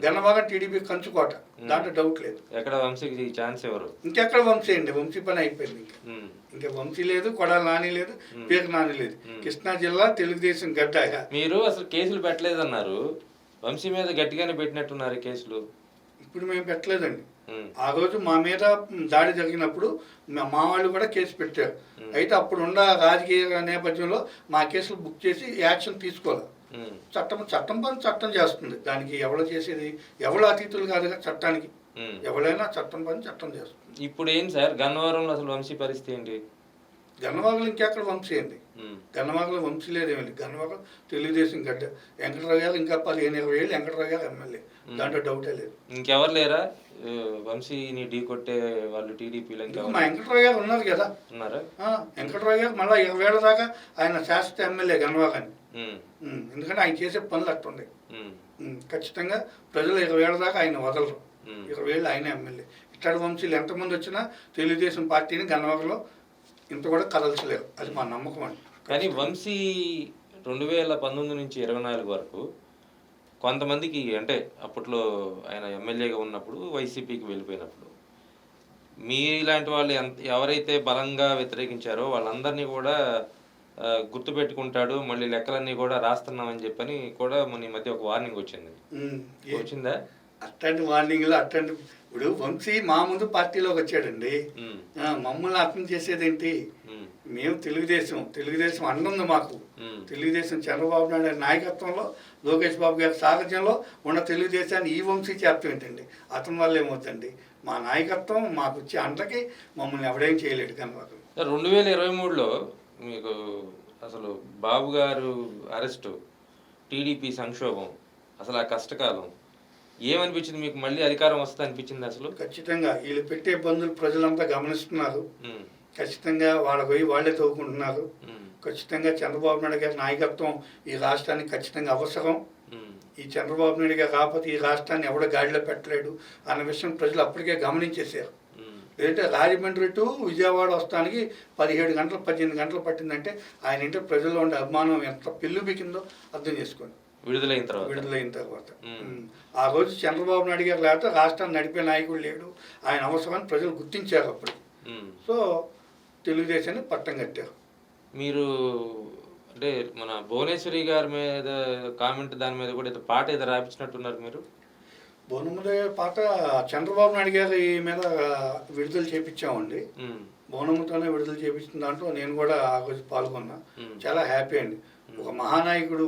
గన్నవరం టీడీపీ కంచుకోట, దాంట్లో డౌట్ లేదు.
ఎక్కడ వంశీకి ఛాన్స్ ఎవరు?
ఇంకెక్కడ వంశీ అండి, వంశీ పని అయిపోయింది. ఇంకా వంశీ లేదు, కొడాలి నాని లేదు, పేరు నాని లేదు. కృష్ణా జిల్లా తెలుగుదేశం గడ్డ.
మీరు అసలు కేసులు పెట్టలేదన్నారు, వంశీ మీద గట్టిగానే పెట్టినట్టున్నారు కేసులు.
ఇప్పుడు మేము పెట్టలేదండి. ఆ రోజు మా మీద దాడి జరిగినప్పుడు మా వాళ్ళు కూడా కేసు పెట్టారు. అయితే అప్పుడు ఉన్న రాజకీయ నేపథ్యంలో మా కేసులు బుక్ చేసి యాక్షన్ తీసుకోవాలి. చట్టం పని చట్టం చేస్తుంది. దానికి ఎవరు చేసేది, ఎవరు అతీతులు కాదుగా చట్టానికి. ఎవరైనా చట్టం పని చట్టం చేస్తుంది.
ఇప్పుడు ఏం సార్ గన్నవరంలో అసలు వంశీ పరిస్థితి ఏంటి?
గన్నవాగలు ఇంకెక్కడ వంశీ ఏంది? గన్నవాగలో వంశీ లేదేమి. గన్నవాగలు తెలుగుదేశం గడ్డ. వెంకటరావు గారు ఇంకా 15-20 ఏళ్ళు వెంకటరావు గారు ఎమ్మెల్యే, దాంట్లో డౌటే లేదు.
ఇంకెవరు లేరా వంశీని ఢీ కొట్టే వాళ్ళు టీడీపీలో?
మా వెంకటరావు గారు ఉన్నారు కదా.
ఉన్నారా?
వెంకటరావు గారు మళ్ళీ 20 ఏళ్ళ దాకా ఆయన శాశ్వత ఎమ్మెల్యే గన్నవాగాని. ఎందుకంటే ఆయన చేసే పనులు అట్టుంది. ఖచ్చితంగా ప్రజలు 20 ఏళ్ళ దాకా ఆయన వదలరు. 20 ఏళ్ళు ఆయన ఎమ్మెల్యే. ఇష్టడ వంశీలు ఎంతమంది వచ్చినా తెలుగుదేశం పార్టీని గన్నవరంలో ఇంత కూడా కదల్చలేరు. అది మా నమ్మకం అండి.
కానీ వంశీ 2019 నుంచి 24 వరకు కొంతమందికి అంటే అప్పట్లో ఆయన ఎమ్మెల్యేగా ఉన్నప్పుడు వైసీపీకి వెళ్ళిపోయినప్పుడు మీలాంటి వాళ్ళు ఎవరైతే బలంగా వ్యతిరేకించారో వాళ్ళందరినీ కూడా గుర్తుపెట్టుకుంటాడు, మళ్ళీ లెక్కలన్నీ కూడా రాస్తున్నామని చెప్పని కూడా మన ఈ మధ్య ఒక వార్నింగ్ వచ్చింది. వచ్చిందా?
అట్లాంటి వార్నింగ్లు అట్లాంటి ఇప్పుడు వంశీ మా ముందు పార్టీలోకి వచ్చాడండి. మమ్మల్ని అర్థం చేసేదేంటి? మేము తెలుగుదేశం అన్నుంది మాకు. తెలుగుదేశం చంద్రబాబు నాయుడు నాయకత్వంలో, లోకేష్ బాబు గారి సారథ్యంలో ఉన్న తెలుగుదేశాన్ని ఈ వంశీ చేస్తాం ఏంటండి? అతని వల్ల ఏమవుతుంది? మా నాయకత్వం మాకు వచ్చే అంటకి మమ్మల్ని ఎవడేం చేయలేడు కనుక.
2023లో మీకు అసలు బాబు గారు అరెస్టు, టీడీపీ సంక్షోభం, అసలు ఆ కష్టకాలం ఏమనిపించింది మీకు? మళ్ళీ అధికారం వస్తుంది అనిపించింది అసలు?
ఖచ్చితంగా వీళ్ళు పెట్టే ఇబ్బందులు ప్రజలంతా గమనిస్తున్నారు. ఖచ్చితంగా వాళ్ళ పోయి వాళ్ళే తవ్వుకుంటున్నారు. ఖచ్చితంగా చంద్రబాబు నాయుడు గారి నాయకత్వం ఈ రాష్ట్రానికి ఖచ్చితంగా అవసరం. ఈ చంద్రబాబు నాయుడు గారు కాకపోతే ఈ రాష్ట్రాన్ని ఎవడ గాడిలో పెట్టలేడు అన్న విషయం ప్రజలు అప్పటికే గమనించేశారు. లేదంటే రాజమండ్రి టు విజయవాడ వస్తానికి 17 గంటలు 18 గంటలు పట్టిందంటే ఆయన ఇంటే ప్రజల్లో ఉండే అభిమానం ఎంత పెళ్ళు బికిందో అర్థం చేసుకోండి.
విడుదలైన
తర్వాత ఆ రోజు చంద్రబాబు నాయుడు గారు లేకపోతే రాష్ట్రాన్ని నడిపే నాయకుడు లేడు. ఆయన అవసరాన్ని ప్రజలు గుర్తించారు అప్పుడు. సో తెలుగుదేశాన్ని పట్టం కట్టారు.
మీరు అంటే మన భువనేశ్వరి గారి మీద కామెంట్ దాని మీద కూడా ఏదో పాట ఏదో రాపించినట్టున్నారు మీరు.
బోనముదే పాట చంద్రబాబు నాయుడు గారి మీద విడుదల చేపించామండి. బోనముతోనే విడుదల చేపించిన దాంట్లో నేను కూడా ఆ రోజు పాల్గొన్నా. చాలా హ్యాపీ అండి. ఒక మహానాయకుడు,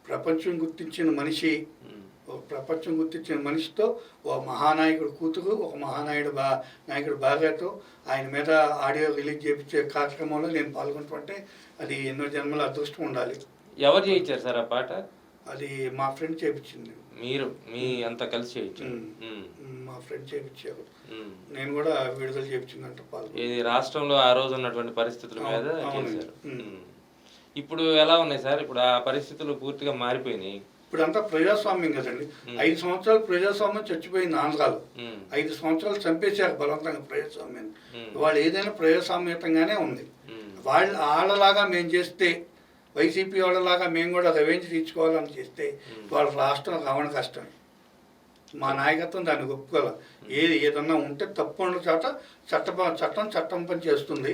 ప్రపంచం గుర్తించిన మనిషితో ఒక మహానాయకుడు కూతురు, ఒక నాయకుడు భార్యతో ఆయన మీద ఆడియో రిలీజ్ చేయించే కార్యక్రమంలో నేను పాల్గొంటుంటే అది ఎన్నో జన్మల అదృష్టం ఉండాలి.
ఎవరు చేయించారు సార్ ఆ పాట?
అది మా ఫ్రెండ్ చేయించింది.
మీరు మీ అంతా కలిసి చేయించారు?
మా ఫ్రెండ్ చేయించారు. నేను కూడా విడుదల చేయించిందంటే పాల్గొన్నాను.
ఇది రాష్ట్రంలో ఆ రోజు ఉన్నటువంటి పరిస్థితుల మీద చేశారు. ఇప్పుడు ఎలా ఉన్నాయి సార్? ఇప్పుడు ఆ పరిస్థితులు పూర్తిగా మారిపోయినాయి.
ఇప్పుడు అంతా ప్రజాస్వామ్యం కదండి. 5 సంవత్సరాలు ప్రజాస్వామ్యం చచ్చిపోయింది ఆంధ్రాలో. 5 సంవత్సరాలు చంపేశారు బలవంతంగా ప్రజాస్వామ్యాన్ని. వాళ్ళు ఏదైనా ప్రజాస్వామ్యతంగానే ఉంది. వాళ్ళలాగా మేము చేస్తే, వైసీపీ వాళ్ళలాగా మేము కూడా రెవెన్యూ తీర్చుకోవాలని చేస్తే వాళ్ళ రాష్ట్రం రావడం కష్టమే. మా నాయకత్వం దాన్ని ఒప్పుకోవాలి. ఏదన్నా ఉంటే తప్పు ఉన్న చోట చట్టం పని చేస్తుంది.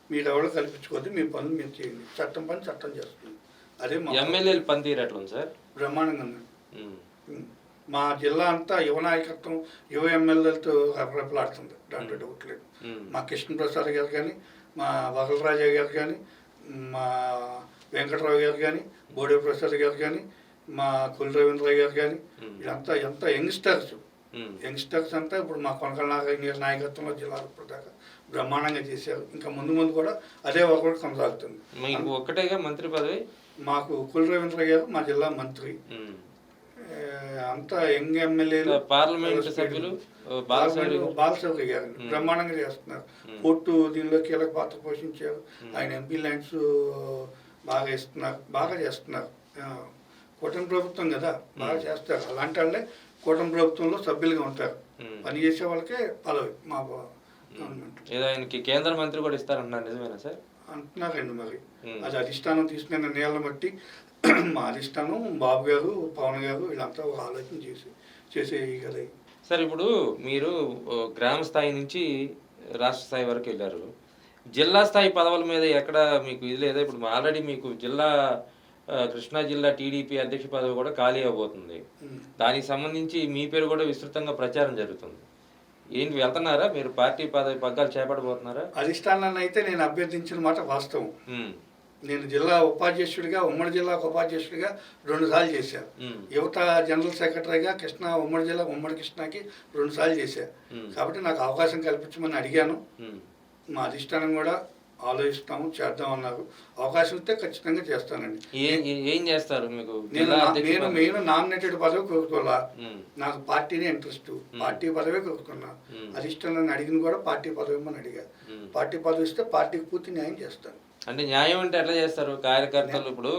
మీరు ఎవరు కల్పించుకోవద్దు, మీ పనులు మీరు చేయండి. చట్టం పని చట్టం చేస్తుంది. అదే మా
ఎమ్మెల్యేలు పనితీరు ఎట్లా ఉంది సార్?
బ్రహ్మాండంగా ఉంది. మా జిల్లా అంతా యువ నాయకత్వం, యువ ఎమ్మెల్యేలతో రెపరెపలాడుతుంది. దాంట్లో డౌట్ లేదు. మా కృష్ణప్రసాద్ గారు కానీ, మా వగలరాజా గారు కానీ, మా వెంకటరావు గారు కానీ, బోడే ప్రసాద్ గారు కానీ, మా కుల రవీంద్ర గారు కానీ, ఇదంతా ఎంత యంగ్స్టర్స్ అంతా ఇప్పుడు మా కొనకల నాగయ్య నాయకత్వంలో జిల్లాలో దాకా బ్రహ్మాండంగా చేశారు. ఇంకా ముందు కూడా అదే వర్క్ కొనసాగుతుంది.
మీకు ఒక్కటేగా మంత్రి పదవి?
మాకు కుల రవీంద్ర గారు మా జిల్లా మంత్రి. అంతా యంగ్ ఎమ్మెల్యేలు,
పార్లమెంట్ సభ్యులు
బాలశౌరి గారు బ్రహ్మాండంగా చేస్తున్నారు. కోర్టు దీనిలో కీలక పాత్ర పోషించారు. ఆయన ఎంపీ ల్యాండ్స్ బాగా చేస్తున్నారు. కూటమి ప్రభుత్వం కదా, బాగా చేస్తారు. అలాంటి వాళ్ళే కూటమి ప్రభుత్వంలో సభ్యులుగా ఉంటారు. పనిచేసే వాళ్ళకే పదవి మా గవర్నమెంట్.
ఆయనకి కేంద్ర మంత్రి కూడా ఇస్తారంటున్నారు, నిజమేనా సార్?
అంటున్నారండి. మరి అది అధిష్టానం తీసుకున్న నీళ్ళని బట్టి మా అధిష్టానం బాబు గారు, పవన్ గారు వీళ్ళంతా ఒక ఆలోచన చేసేవి కదా
సార్. ఇప్పుడు మీరు గ్రామ స్థాయి నుంచి రాష్ట్ర స్థాయి వరకు వెళ్ళారు. జిల్లా స్థాయి పదవుల మీద ఎక్కడ మీకు ఇది లేదా? ఇప్పుడు ఆల్రెడీ మీకు కృష్ణా జిల్లా టీడీపీ అధ్యక్ష పదవి కూడా ఖాళీ అవబోతుంది. దానికి సంబంధించి మీ పేరు కూడా విస్తృతంగా ప్రచారం జరుగుతుంది. ఏంటి, వెళ్తున్నారా మీరు? పార్టీ పదవి పగ్గాలు చేపట్టబోతున్నారా?
అధిష్టానాన్ని అయితే నేను అభ్యర్థించిన మాట వాస్తవం. నేను జిల్లా ఉపాధ్యక్షుడిగా, ఉమ్మడి జిల్లాకు ఉపాధ్యక్షుడిగా 2 సార్లు చేశాను. యువత జనరల్ సెక్రటరీగా కృష్ణా ఉమ్మడి జిల్లా ఉమ్మడి కృష్ణాకి 2 సార్లు చేశాను. కాబట్టి నాకు అవకాశం కల్పించమని అడిగాను. మా అధిష్టానం కూడా ఆలోచిస్తాము, చేద్దామన్నారు. అవకాశం ఇస్తే ఖచ్చితంగా చేస్తానండి.
ఏం చేస్తారు? మీకు
నేను నామినేటెడ్ పదవి కోరుకోవాలా. నాకు పార్టీనే ఇంట్రెస్ట్, పార్టీ పదవే కోరుకున్నా. అధిష్టానాన్ని అడిగిన కూడా పార్టీ పదవి అని అడిగా. పార్టీ పదవి ఇస్తే పార్టీకి పూర్తి న్యాయం చేస్తాను.
అంటే న్యాయం అంటే ఎట్లా చేస్తారు? కార్యకర్తలు ఇప్పుడు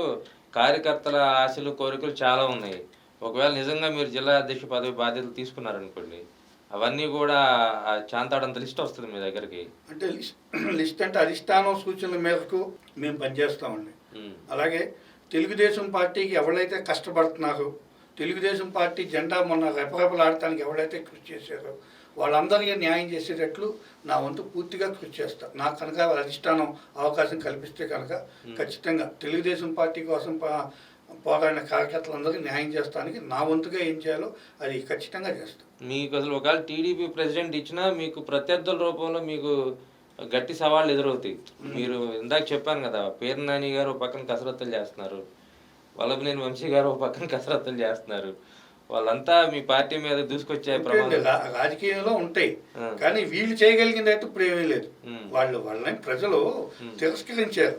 కార్యకర్తల ఆశలు కోరికలు చాలా ఉన్నాయి. ఒకవేళ నిజంగా మీరు జిల్లా అధ్యక్ష పదవి బాధ్యతలు తీసుకున్నారనుకోండి, అవన్నీ కూడా ఆ చాంతాడంత లిస్ట్ వస్తుంది మీ దగ్గరికి.
అంటే లిస్ట్ అంటే అధిష్టానం సూచనల మేరకు మేము పనిచేస్తామండి. అలాగే తెలుగుదేశం పార్టీకి ఎవరైతే కష్టపడుతున్నారో, తెలుగుదేశం పార్టీ జెండా మొన్న రెపరెపలాడటానికి ఎవరైతే కృషి చేశారో వాళ్ళందరికీ న్యాయం చేసేటట్లు నా వంతు పూర్తిగా కృషి చేస్తాను. నాకు కనుక అధిష్టానం అవకాశం కల్పిస్తే కనుక ఖచ్చితంగా తెలుగుదేశం పార్టీ కోసం పోరాడిన కార్యకర్తలందరికీ న్యాయం చేస్తానికి నా వంతుగా ఏం చేయాలో అది ఖచ్చితంగా చేస్తాను.
మీకు అసలు ఒకవేళ టీడీపీ ప్రెసిడెంట్ ఇచ్చినా మీకు ప్రత్యర్థుల రూపంలో మీకు గట్టి సవాళ్ళు ఎదురవుతాయి. మీరు ఇందాక చెప్పాను కదా, పేరు నాని గారు ఒక పక్కన కసరత్తులు చేస్తున్నారు, వల్లభనేని వంశీ గారు ఒక పక్కన కసరత్తులు చేస్తున్నారు. వాళ్ళంతా మీ పార్టీ మీద దూసుకొచ్చే
రాజకీయంలో ఉంటాయి, కానీ వీళ్ళు చేయగలిగింది అయితే ఇప్పుడు ఏమీ లేదు. వాళ్ళని ప్రజలు తిరస్కరించారు.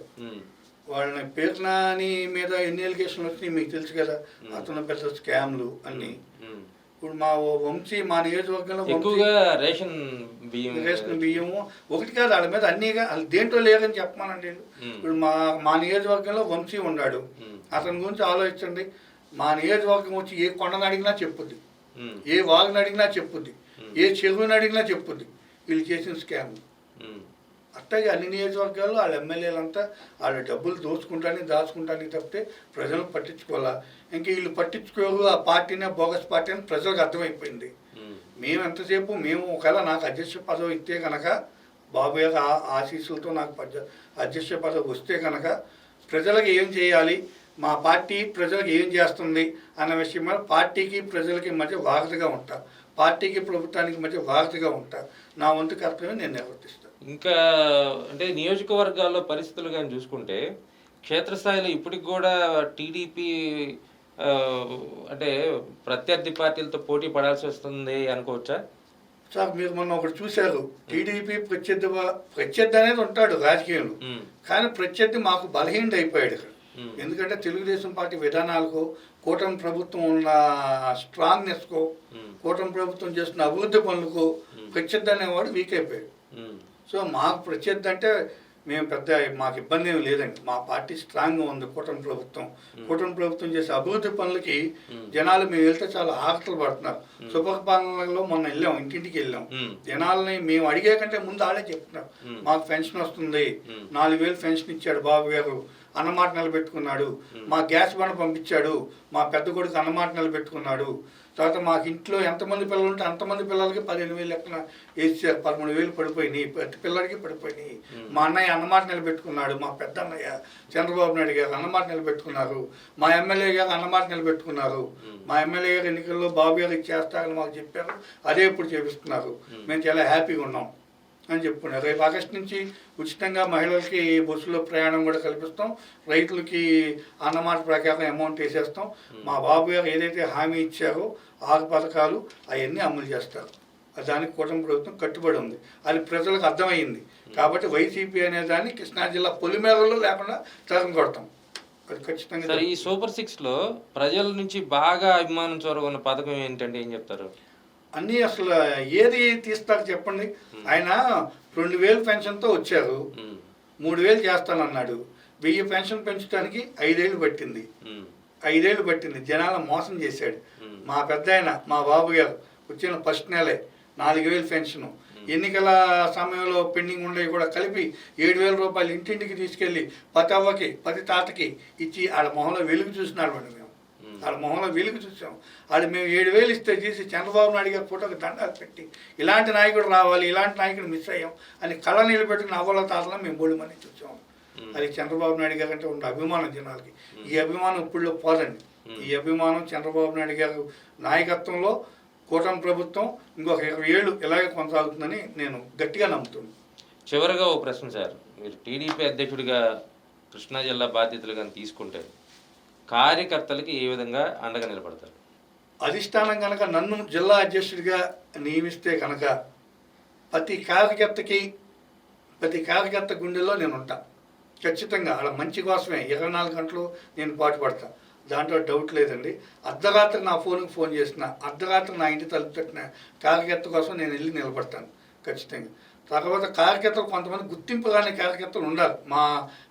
వాళ్ళని పేరు నాని మీద ఎన్ని ఎలిగేషన్లు వచ్చినాయి మీకు తెలుసు కదా, అతను పెద్ద స్కామ్లు అన్నీ. ఇప్పుడు మా వంశీ మా నియోజకవర్గంలో
రేషన్
బియ్యము ఒకటి కాదు, వాళ్ళ మీద అన్నీగా వాళ్ళు దేంట్లో లేదని చెప్పమానండి. ఇప్పుడు మా నియోజకవర్గంలో వంశీ ఉన్నాడు, అతని గురించి ఆలోచించండి. మా నియోజకవర్గం వచ్చి ఏ కొండను అడిగినా చెప్పుద్ది, ఏ వాగుని అడిగినా చెప్పుద్ది, ఏ చెరువుని అడిగినా చెప్పుద్ది వీళ్ళు చేసిన స్కామ్. అట్లాగే అన్ని నియోజకవర్గాల్లో వాళ్ళ ఎమ్మెల్యేలంతా వాళ్ళ డబ్బులు దాచుకుంటానికి తప్పితే ప్రజలు పట్టించుకోవాలా. ఇంకా వీళ్ళు పట్టించుకోరు, ఆ పార్టీనే బోగస్ పార్టీ అని ప్రజలకు అర్థమైపోయింది. మేము ఎంతసేపు ఒకవేళ నాకు అధ్యక్ష పదవి ఇస్తే కనుక, బాబు యొక్క ఆశీస్సులతో నాకు అధ్యక్ష పదవి వస్తే కనుక ప్రజలకు ఏం చేయాలి, మా పార్టీ ప్రజలకు ఏం చేస్తుంది అన్న విషయం మీద పార్టీకి ప్రజలకి మధ్య వారధిగా ఉంటా, పార్టీకి ప్రభుత్వానికి మధ్య వారధిగా ఉంటా. నా వంతు కర్తవ్యం నేను నిర్వర్తిస్తాను.
ఇంకా అంటే నియోజకవర్గాల్లో పరిస్థితులు కానీ చూసుకుంటే క్షేత్రస్థాయిలో ఇప్పటికి కూడా టీడీపీ అంటే ప్రత్యర్థి పార్టీలతో పోటీ పడాల్సి వస్తుంది అనుకోవచ్చా
సార్? మీరు మొన్న ఒకటి చూశారు, టీడీపీ ప్రత్యర్థి అనేది ఉంటాడు రాజకీయంలో, కానీ ప్రత్యర్థి మాకు బలహీనుడు అయిపోయాడు ఇక్కడ. ఎందుకంటే తెలుగుదేశం పార్టీ విధానాలకు, కూటమి ప్రభుత్వం ఉన్న స్ట్రాంగ్నెస్కో, కూటమి ప్రభుత్వం చేస్తున్న అభివృద్ధి పనులకు ప్రత్యర్థి అనేవాడు వీక్ అయిపోయాడు. సో మాకు ప్రత్యర్థి అంటే మేము మాకు ఇబ్బంది ఏమి లేదండి. మా పార్టీ స్ట్రాంగ్గా ఉంది. కూటమి ప్రభుత్వం చేసే అభివృద్ధి పనులకి జనాలు మేము వెళ్తే చాలా ఆకలి పడుతున్నారు. సుపరిపాలనలో మొన్న వెళ్ళాం, ఇంటింటికి వెళ్ళాం. జనాలని మేము అడిగే కంటే ముందు వాళ్ళే చెప్తున్నారు, మాకు పెన్షన్ వస్తుంది, 4,000 పెన్షన్ ఇచ్చాడు బాబు గారు, అన్నమాట నిలబెట్టుకున్నాడు, మా గ్యాస్ బండ పంపించాడు, మా పెద్ద కొడుకు అన్నమాట నిలబెట్టుకున్నాడు. తర్వాత మాకు ఇంట్లో ఎంతమంది పిల్లలు ఉంటే అంతమంది పిల్లలకి 15,000 లెక్కన వేసారు, 13,000 పడిపోయినాయి, ప్రతి పిల్లడికి పడిపోయినాయి. మా అన్నయ్య అన్నమాట నిలబెట్టుకున్నాడు, మా పెద్ద అన్నయ్య చంద్రబాబు నాయుడు గారు అన్నమాట నిలబెట్టుకున్నారు, మా ఎమ్మెల్యే గారు అన్నమాట నిలబెట్టుకున్నారు. మా ఎమ్మెల్యే గారు ఎన్నికల్లో బాబు గారు ఇచ్చేస్తారని మాకు చెప్పారు, అదే ఇప్పుడు చేపిస్తున్నారు. మేము చాలా హ్యాపీగా ఉన్నాం అని చెప్పుకున్నారు. రేపు ఆగస్టు నుంచి ఉచితంగా మహిళలకి బస్సులో ప్రయాణం కూడా కల్పిస్తాం, రైతులకి అన్నమాట ప్రకారం అమౌంట్ వేసేస్తాం. మా బాబు గారు ఏదైతే హామీ ఇచ్చారో 6 పథకాలు అవన్నీ అమలు చేస్తారు. దానికి కూటమి ప్రభుత్వం కట్టుబడి ఉంది, అది ప్రజలకు అర్థమైంది. కాబట్టి వైసీపీ అనే దాన్ని కృష్ణా జిల్లా పొలిమేరలో లేకుండా తరం కొడతాం. అది ఖచ్చితంగా.
ఈ సూపర్ 6లో ప్రజల నుంచి బాగా అభిమానం చూరగొన్న పథకం ఏంటంటే ఏం చెప్తారు?
అన్నీ అసలు ఏది తీస్తారు చెప్పండి. ఆయన 2,000 పెన్షన్తో వచ్చారు, 3,000 చేస్తానన్నాడు. 1000 పెన్షన్ పెంచడానికి 5 ఏళ్ళు పట్టింది. 5 ఏళ్ళు పట్టింది. జనాలను మోసం చేశాడు. మా పెద్ద ఆయన మా బాబు గారు వచ్చిన ఫస్ట్ నెలే 4,000 పెన్షను. ఎన్నికల సమయంలో పెండింగ్ ఉండేవి కూడా కలిపి 7,000 రూపాయలు ఇంటింటికి తీసుకెళ్ళి ప్రతి అవ్వకి ప్రతి తాతకి ఇచ్చి వాళ్ళ మొహంలో వెలుగు చూసినాడు అండి. మేము వాళ్ళ మొహంలో వెలుగు చూసాం. వాళ్ళు మేము 7,000 ఇస్తే చేసి చంద్రబాబు నాయుడు గారి ఫోటోకి దండాలు పెట్టి ఇలాంటి నాయకుడు రావాలి, ఇలాంటి నాయకుడు మిస్ అయ్యాం అని కళ్ళ నీళ్ళు పెట్టుకుని అవ్వల తాతలో మేము 3 మంది చూసాం. అది చంద్రబాబు నాయుడు గారు అంటే ఉండే అభిమానం జనాలకి. ఈ అభిమానం ఇప్పుడులో పోదండి. ఈ అభిమానం చంద్రబాబు నాయుడు గారు నాయకత్వంలో కూటమి ప్రభుత్వం ఇంకొక 20 ఏళ్ళు ఇలాగే కొనసాగుతుందని నేను గట్టిగా నమ్ముతున్నాను.
చివరిగా ఓ ప్రశ్న సార్, మీరు టీడీపీ అధ్యక్షుడిగా కృష్ణా జిల్లా బాధ్యతలుగా తీసుకుంటే కార్యకర్తలకి ఏ విధంగా అండగా నిలబడతారు?
అధిష్టానం కనుక నన్ను జిల్లా అధ్యక్షుడిగా నియమిస్తే కనుక ప్రతి కార్యకర్త గుండెల్లో నేను ఉంటా. ఖచ్చితంగా వాళ్ళ మంచి కోసమే 24 గంటలు నేను పాటుపడతా, దాంట్లో డౌట్ లేదండి. అర్ధరాత్రి నా ఫోన్కి ఫోన్ చేసిన, అర్ధరాత్రి నా ఇంటి తలుపు తట్టిన కార్యకర్త కోసం నేను వెళ్ళి నిలబడతాను ఖచ్చితంగా. తర్వాత కార్యకర్తలు కొంతమంది గుర్తింపు కాని కార్యకర్తలు ఉండాలి మా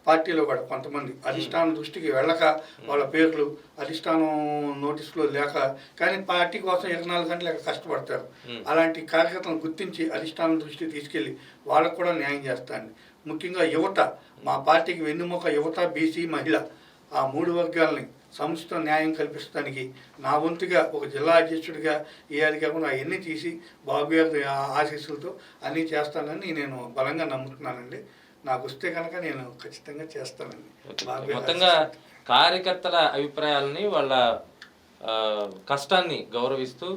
పార్టీలో కూడా కొంతమంది అధిష్టానం దృష్టికి వెళ్ళక వాళ్ళ పేర్లు అధిష్టానం నోటీసులో లేక కానీ పార్టీ కోసం 24 గంటలు ఇక్కడ కష్టపడతారు. అలాంటి కార్యకర్తలను గుర్తించి అధిష్టానం దృష్టికి తీసుకెళ్ళి వాళ్ళకు కూడా న్యాయం చేస్తాను. ముఖ్యంగా యువత, మా పార్టీకి వెన్నుముక యువత, బీసీ, మహిళ ఆ 3 వర్గాలని సముచిత న్యాయం కల్పించడానికి నా వంతుగా ఒక జిల్లా అధ్యక్షుడిగా ఏది కాకుండా అవన్నీ తీసి బాబు గారి ఆశీస్సులతో అన్నీ చేస్తానని నేను బలంగా నమ్ముతున్నానండి. నాకు వస్తే కనుక నేను ఖచ్చితంగా చేస్తానండి.
మొత్తంగా కార్యకర్తల అభిప్రాయాలని వాళ్ళ కష్టాన్ని గౌరవిస్తూ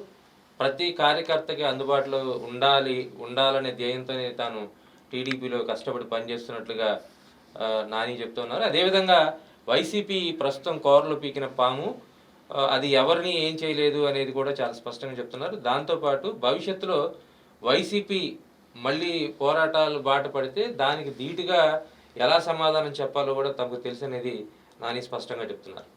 ప్రతి కార్యకర్తకి అందుబాటులో ఉండాలనే ధ్యేయంతోనే తాను టీడీపీలో కష్టపడి పనిచేస్తున్నట్లుగా నాని చెప్తున్నారు. అదేవిధంగా వైసీపీ ప్రస్తుతం కోరలు పీకిన పాము, అది ఎవరిని ఏం చేయలేదు అనేది కూడా చాలా స్పష్టంగా చెప్తున్నారు. దాంతోపాటు భవిష్యత్తులో వైసీపీ మళ్ళీ పోరాటాలు బాట పడితే దానికి ధీటుగా ఎలా సమాధానం చెప్పాలో కూడా తమకు తెలుసు అనేది నాని స్పష్టంగా చెప్తున్నారు.